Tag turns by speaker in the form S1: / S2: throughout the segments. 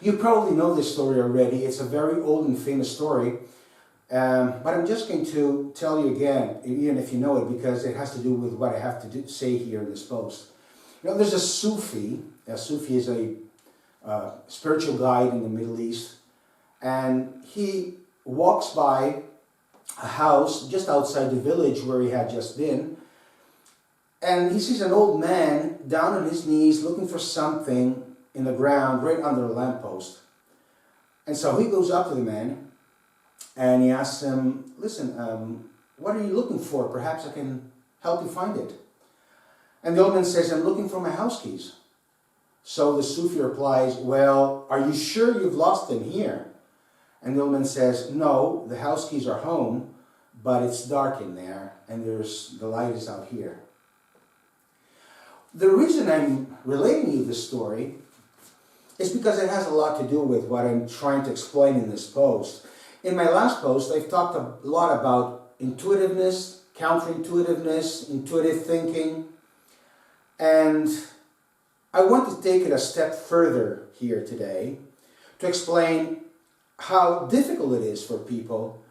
S1: You probably know this story already. It's a very old and famous story. But I'm just going to tell you again, even if you know it, because it has to do with what I have to say here in this post. You know, there's a Sufi. A Sufi is a spiritual guide in the Middle East. And he walks by a house just outside the village where he had just been. And he sees an old man down on his knees looking for something in the ground right under a lamppost. And so he goes up to the man and he asks him, listen, what are you looking for? Perhaps I can help you find it. And the old man says, I'm looking for my house keys. So the Sufi replies, well, are you sure you've lost them here? And the old man says, no, the house keys are home, but it's dark in there and the light is out here. The reason I'm relating you this story is because it has a lot to do with what I'm trying to explain in this post. In my last post, I've talked a lot about intuitiveness, counterintuitiveness, intuitive thinking, and I want to take it a step further here today to explain how difficult it is for people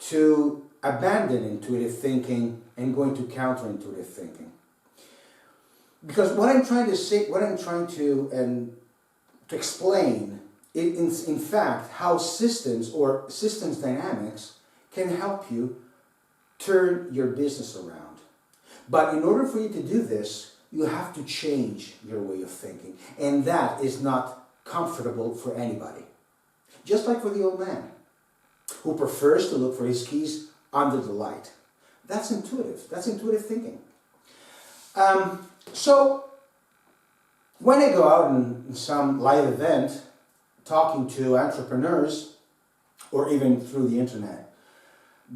S1: to abandon intuitive thinking and go into counterintuitive thinking. Because what I'm trying to say, to explain, is in fact how systems or systems dynamics can help you turn your business around. But in order for you to do this, you have to change your way of thinking. And that is not comfortable for anybody. Just like for the old man, who prefers to look for his keys under the light. That's intuitive. That's intuitive thinking. So, when I go out in some live event, talking to entrepreneurs, or even through the internet,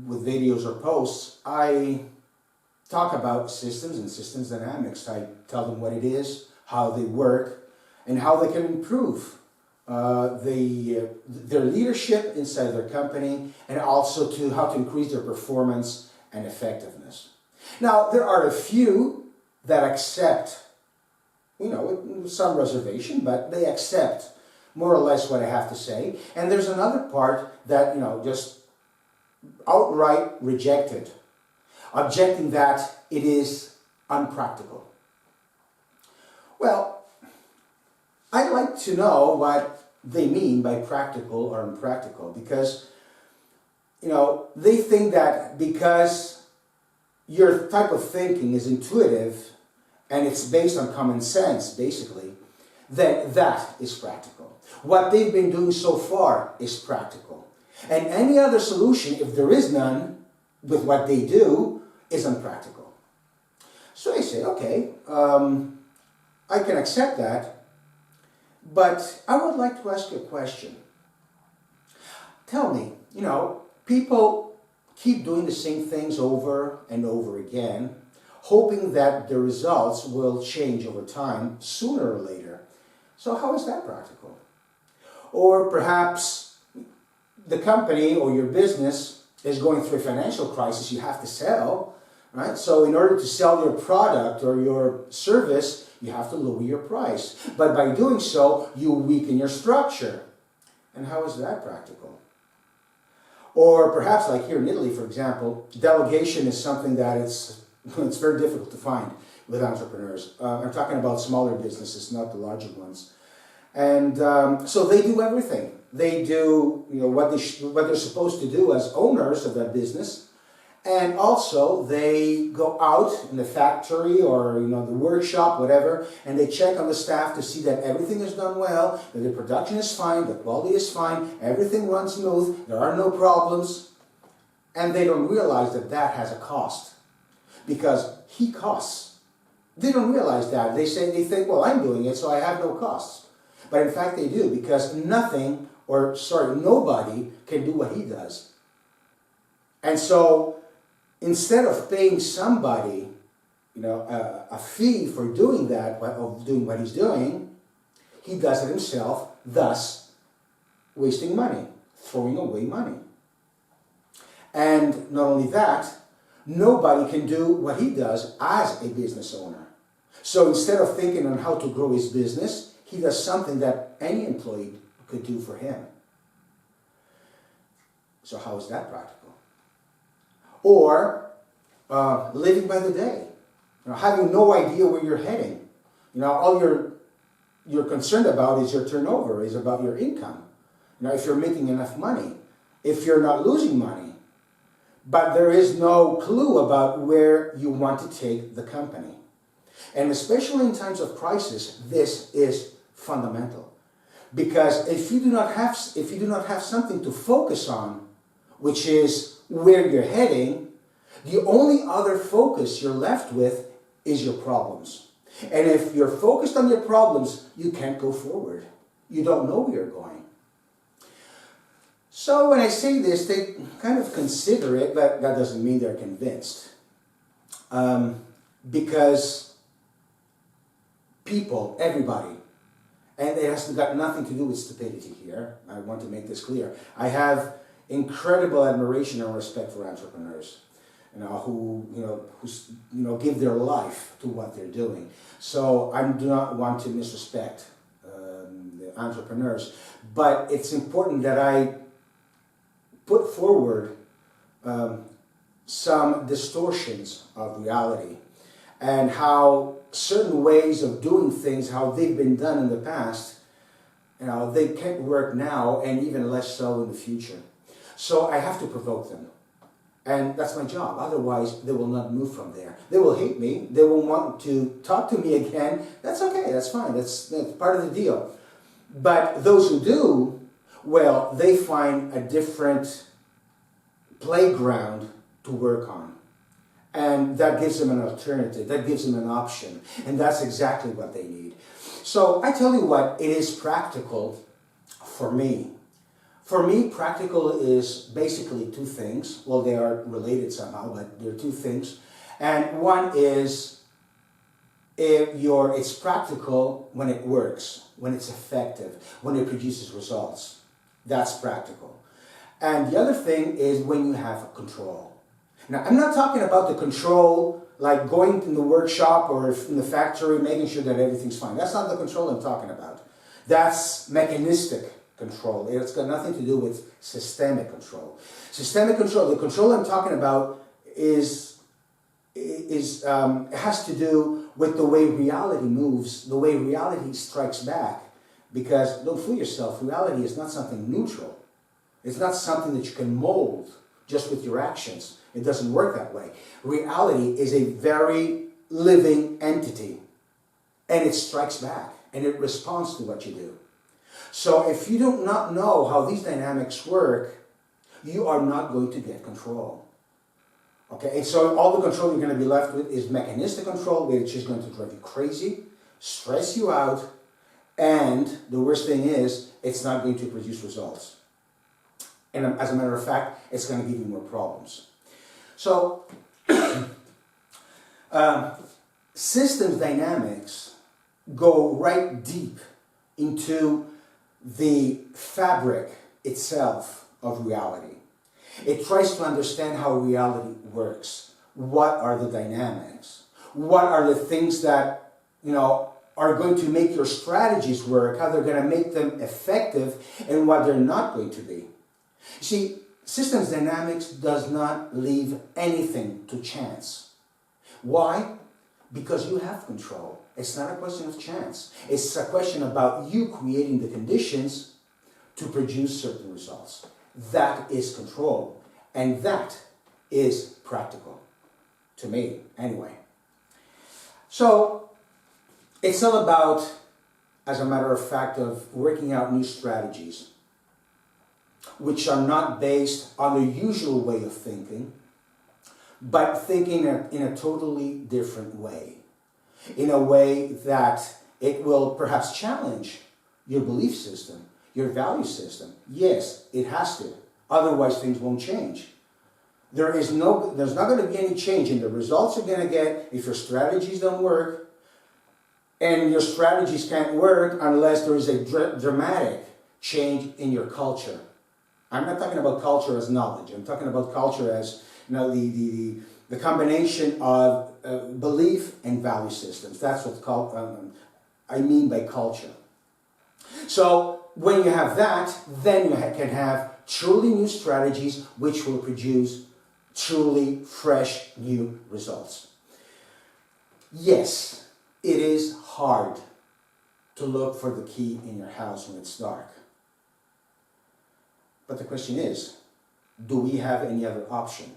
S1: with videos or posts, I talk about systems and systems dynamics. I tell them what it is, how they work, and how they can improve their leadership inside their company, and also how to increase their performance and effectiveness. Now, there are a few that accept, with some reservation, but they accept more or less what I have to say. And there's another part that, just outright rejected, objecting that it is unpractical. Well, I'd like to know what they mean by practical or impractical, because, they think that because your type of thinking is intuitive and it's based on common sense, basically, then that is practical. What they've been doing so far is practical. And any other solution, if there is none, with what they do, is unpractical. So I say, okay, I can accept that, but I would like to ask you a question. Tell me, people keep doing the same things over and over again, hoping that the results will change over time, sooner or later. So how is that practical? Or perhaps the company or your business is going through a financial crisis, you have to sell, right? So in order to sell your product or your service, you have to lower your price. But by doing so, you weaken your structure. And how is that practical? Or perhaps like here in Italy, for example, delegation is something that it's very difficult to find with entrepreneurs. I'm talking about smaller businesses, not the larger ones. And so they do everything. They do what they're supposed to do as owners of that business. And also they go out in the factory or the workshop, whatever, and they check on the staff to see that everything is done well, that the production is fine, the quality is fine, everything runs smooth, there are no problems. And they don't realize that that has a cost. Because he costs. They don't realize that. They think, well, I'm doing it, so I have no costs. But in fact, they do, because nobody can do what he does. And so, instead of paying somebody, a fee for doing that, of doing what he's doing, he does it himself, thus wasting money, throwing away money. And not only that, nobody can do what he does as a business owner. So instead of thinking on how to grow his business, he does something that any employee could do for him. So how is that practical? Or living by the day, having no idea where you're heading. All you're concerned about is your turnover, is about your income. If you're making enough money, if you're not losing money, but there is no clue about where you want to take the company. And especially in times of crisis, this is fundamental. Because if you do not have something to focus on, which is where you're heading, the only other focus you're left with is your problems. And if you're focused on your problems, you can't go forward. You don't know where you're going. So when I say this, they kind of consider it, but that doesn't mean they're convinced. Because people, everybody, and it has got nothing to do with stupidity here. I want to make this clear. I have incredible admiration and respect for entrepreneurs, who give their life to what they're doing. So I do not want to disrespect the entrepreneurs, but it's important that I put forward some distortions of reality and how certain ways of doing things, how they've been done in the past, they can't work now, and even less so in the future. So I have to provoke them. And that's my job. Otherwise, they will not move from there. They will hate me. They won't want to talk to me again. That's okay. That's fine. That's part of the deal. But those who do, well, they find a different playground to work on. And that gives them an alternative. That gives them an option. And that's exactly what they need. So I tell you what, it is practical for me. For me, practical is basically two things. Well, they are related somehow, but they're two things. And one is it's practical when it works, when it's effective, when it produces results. That's practical. And the other thing is when you have control. Now, I'm not talking about the control like going in the workshop or in the factory, making sure that everything's fine. That's not the control I'm talking about. That's mechanistic control. It's got nothing to do with systemic control. Systemic control, the control I'm talking about has to do with the way reality moves, the way reality strikes back. Because don't fool yourself, reality is not something neutral. It's not something that you can mold just with your actions. It doesn't work that way. Reality is a very living entity, and it strikes back, and it responds to what you do. So if you do not know how these dynamics work, you are not going to get control. Okay, and so all the control you're going to be left with is mechanistic control, which is going to drive you crazy, stress you out, and the worst thing is, it's not going to produce results. And as a matter of fact, it's going to give you more problems. So, systems dynamics go right deep into the fabric itself of reality. It tries to understand how reality works. What are the dynamics? What are the things that, are going to make your strategies work, how they're going to make them effective, and what they're not going to be. See, systems dynamics does not leave anything to chance. Why? Because you have control. It's not a question of chance. It's a question about you creating the conditions to produce certain results. That is control. And that is practical. To me, anyway. So, it's all about, as a matter of fact, of working out new strategies, which are not based on the usual way of thinking, but thinking in a totally different way. In a way that it will perhaps challenge your belief system, your value system. Yes, it has to. Otherwise, things won't change. There's not going to be any change in the results you're going to get if your strategies don't work. And your strategies can't work unless there is a dramatic change in your culture. I'm not talking about culture as knowledge. I'm talking about culture as the combination of belief and value systems. That's what I mean by culture. So when you have that, then you can have truly new strategies which will produce truly fresh new results. Yes, it is hard to look for the key in your house when it's dark. But the question is, do we have any other option?